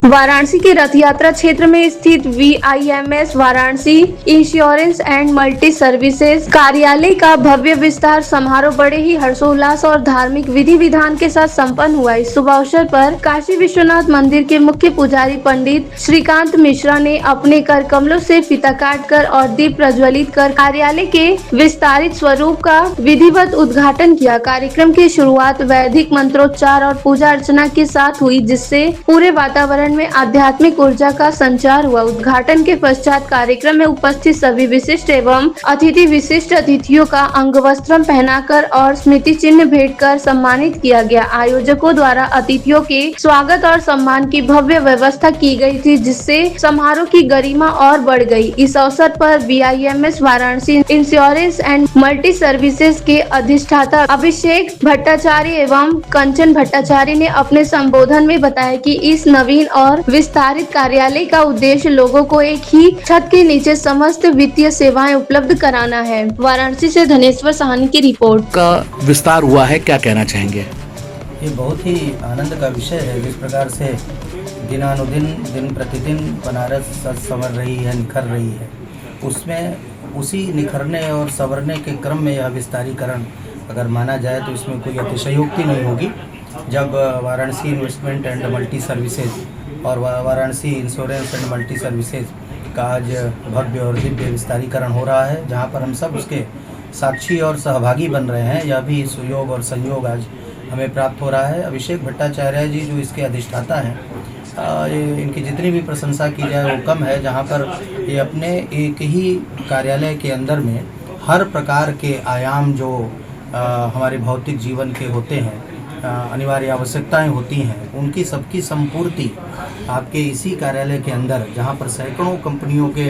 वाराणसी के रथ यात्रा क्षेत्र में स्थित VIMS Varanasi insurance and multi services कार्यालय का भव्य विस्तार समारोह बड़े ही हर्षोल्लास और धार्मिक विधि विधान के साथ संपन्न हुआ। इस शुभ अवसर पर काशी विश्वनाथ मंदिर के मुख्य पुजारी पंडित श्रीकांत मिश्रा ने अपने कर कमलों से फीता काटकर और दीप प्रज्वलित कर कार्यालय के विस्तारित स्वरूप का विधिवत उद्घाटन किया। कार्यक्रम की शुरुआत वैदिक मंत्रोच्चार और पूजा अर्चना के साथ हुई, जिससे पूरे वातावरण में आध्यात्मिक ऊर्जा का संचार हुआ। उद्घाटन के पश्चात कार्यक्रम में उपस्थित सभी विशिष्ट एवं विशिष्ट अतिथियों का अंग वस्त्र पहनाकर और स्मृति चिन्ह भेंट कर सम्मानित किया गया। आयोजकों द्वारा अतिथियों के स्वागत और सम्मान की भव्य व्यवस्था की गई थी, जिससे समारोह की गरिमा और बढ़ गई। इस अवसर पर VIMS Varanasi insurance and multi services के अधिष्ठाता अभिषेक भट्टाचार्य एवं कंचन भट्टाचार्य ने अपने संबोधन में बताया कि इस नवीन और विस्तारित कार्यालय का उद्देश्य लोगों को एक ही छत के नीचे समस्त वित्तीय सेवाएं उपलब्ध कराना है। वाराणसी से धनेश्वर साहनी की रिपोर्ट। का विस्तार हुआ है, क्या कहना चाहेंगे? ये बहुत ही आनंद का विषय है। जिस प्रकार से दिनानुदिन दिन प्रतिदिन बनारस संवर रही है, निखर रही है, उसमें उसी निखरने और संवरने के क्रम में यह विस्तारीकरण अगर माना जाए तो इसमें कोई अतिशयोक्ति नहीं होगी। जब Varanasi investment and multi services और Varanasi insurance and multi services का आज भव्य और दिव्य विस्तारीकरण हो रहा है, जहां पर हम सब उसके साक्षी और सहभागी बन रहे हैं, यह भी सुयोग और संयोग आज हमें प्राप्त हो रहा है। अभिषेक भट्टाचार्य जी जो इसके अधिष्ठाता हैं, इनकी जितनी भी प्रशंसा की जाए वो कम है। जहां पर ये अपने एक ही कार्यालय के अंदर में हर प्रकार के आयाम जो हमारे भौतिक जीवन के होते हैं, अनिवार्य आवश्यकताएं होती हैं, उनकी सबकी संपूर्ति आपके इसी कार्यालय के अंदर, जहां पर सैकड़ों कंपनियों के,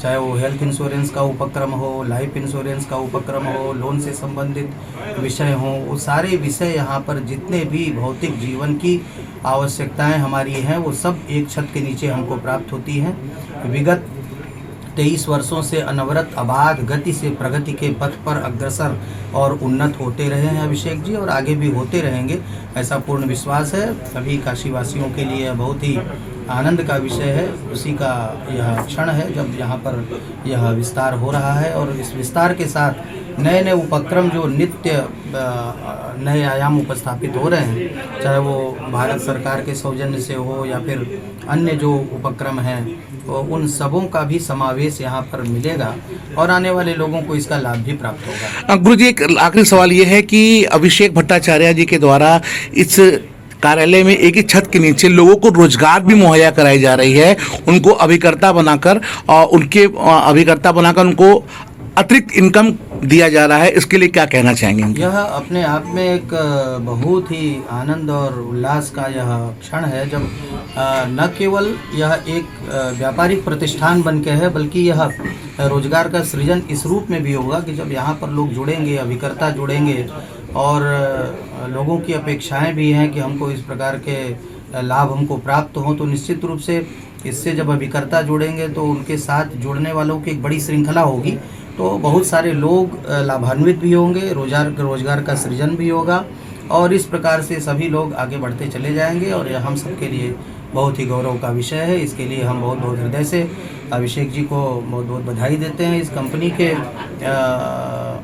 चाहे वो हेल्थ इंश्योरेंस का उपक्रम हो, लाइफ इंश्योरेंस का उपक्रम हो, लोन से संबंधित विषय हों, वो सारे विषय यहाँ पर जितने भी भौतिक जीवन की आवश्यकताएं हमारी हैं वो सब एक छत के नीचे हमको प्राप्त होती हैं। विगत 23 वर्षों से अनवरत अबाध गति से प्रगति के पथ पर अग्रसर और उन्नत होते रहे हैं अभिषेक जी, और आगे भी होते रहेंगे, ऐसा पूर्ण विश्वास है। सभी काशीवासियों के लिए बहुत ही आनंद का विषय है। उसी का यह क्षण है जब यहाँ पर यह विस्तार हो रहा है, और इस विस्तार के साथ नए नए उपक्रम जो नित्य नए आयाम उपस्थापित हो रहे हैं, चाहे वो भारत सरकार के सौजन्य से हो या फिर अन्य जो उपक्रम हैं, तो उन सबों का भी समावेश यहाँ पर मिलेगा और आने वाले लोगों को इसका लाभ भी प्राप्त होगा। गुरु जी, एक आखिरी सवाल ये है कि अभिषेक भट्टाचार्य जी के द्वारा इस कार्यालय में एक ही छत के नीचे लोगों को रोजगार भी मुहैया कराई जा रही है, उनको अभिकर्ता बनाकर उनको अतिरिक्त इनकम दिया जा रहा है, इसके लिए क्या कहना चाहेंगे? यह अपने आप में एक बहुत ही आनंद और उल्लास का यह क्षण है, जब न केवल यह एक व्यापारिक प्रतिष्ठान बन के है, बल्कि यह रोजगार का सृजन इस रूप में भी होगा कि जब यहाँ पर लोग जुड़ेंगे, अभिकर्ता जुड़ेंगे, और लोगों की अपेक्षाएं भी हैं कि हमको इस प्रकार के लाभ हमको प्राप्त हों, तो निश्चित रूप से इससे जब अभिकर्ता जुड़ेंगे तो उनके साथ जुड़ने वालों की एक बड़ी श्रृंखला होगी, तो बहुत सारे लोग लाभान्वित भी होंगे, रोजगार का सृजन भी होगा, और इस प्रकार से सभी लोग आगे बढ़ते चले जाएंगे, और यह हम सबके लिए बहुत ही गौरव का विषय है। इसके लिए हम बहुत बहुत हृदय से अभिषेक जी को बहुत बहुत बधाई देते हैं। इस कंपनी के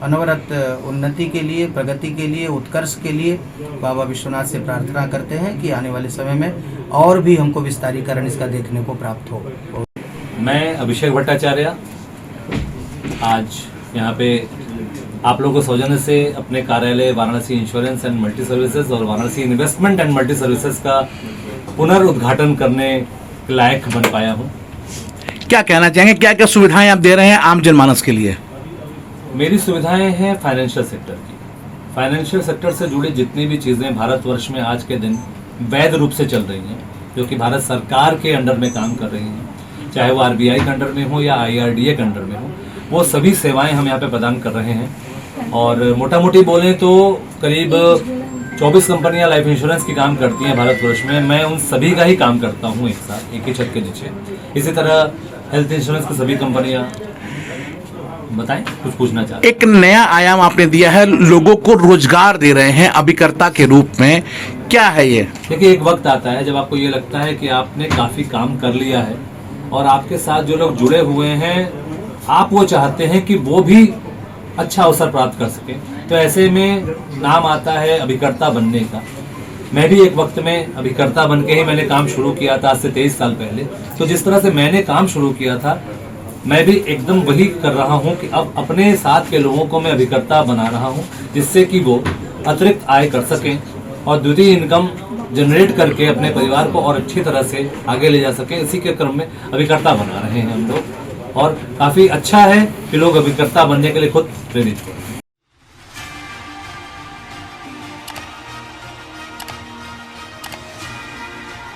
अनवरत उन्नति के लिए, प्रगति के लिए, उत्कर्ष के लिए बाबा विश्वनाथ से प्रार्थना करते हैं कि आने वाले समय में और भी हमको विस्तारीकरण इसका देखने को प्राप्त हो। मैं अभिषेक भट्टाचार्य आज यहाँ पे आप लोगों को सौजन्य से अपने कार्यालय Varanasi insurance and multi services और Varanasi investment and multi services का पुनर्उद्घाटन करने के लायक बन पाया हूँ। क्या कहना चाहेंगे, क्या क्या सुविधाएं आप दे रहे हैं आम जनमानस के लिए? मेरी सुविधाएं हैं फाइनेंशियल सेक्टर की। फाइनेंशियल सेक्टर से जुड़ी जितनी भी चीज़ें भारतवर्ष में आज के दिन वैध रूप से चल रही हैं, जो कि भारत सरकार के अंडर में काम कर रही हैं, चाहे वो RBI के अंडर में हो या IRDA के अंडर में हो, वो सभी सेवाएं हम यहाँ पे प्रदान कर रहे हैं। और मोटा मोटी बोलें तो करीब 24 कंपनियां लाइफ इंश्योरेंस की काम करती हैं भारतवर्ष में। मैं उन सभी का ही काम करता हूँ एक साथ, एक ही छत के नीचे। इसी तरह हेल्थ इंश्योरेंस की सभी कंपनियां। बताएं, कुछ पूछना चाहते? एक नया आयाम आपने दिया है, लोगों को रोजगार दे रहे हैं अभिकर्ता के रूप में, क्या है ये? देखिए, एक वक्त आता है जब आपको ये लगता है कि आपने काफी काम कर लिया है और आपके साथ जो लोग जुड़े हुए हैं आप वो चाहते हैं कि वो भी अच्छा अवसर प्राप्त कर सके। तो ऐसे में नाम आता है अभिकर्ता बनने का। मैं भी एक वक्त में अभिकर्ता बन के ही मैंने काम शुरू किया था, आज से 23 साल पहले। तो जिस तरह से मैंने काम शुरू किया था मैं भी एकदम वही कर रहा हूं कि अब अपने साथ के लोगों को मैं अभिकर्ता बना रहा हूं, जिससे कि वो अतिरिक्त आय कर सकें और द्वितीय इनकम जनरेट करके अपने परिवार को और अच्छी तरह से आगे ले जा सकें। इसी के क्रम में अभिकर्ता बना रहे हैं हम लोग और काफी अच्छा है कि लोग अभिकर्ता बनने के लिए खुद प्रेरित हैं।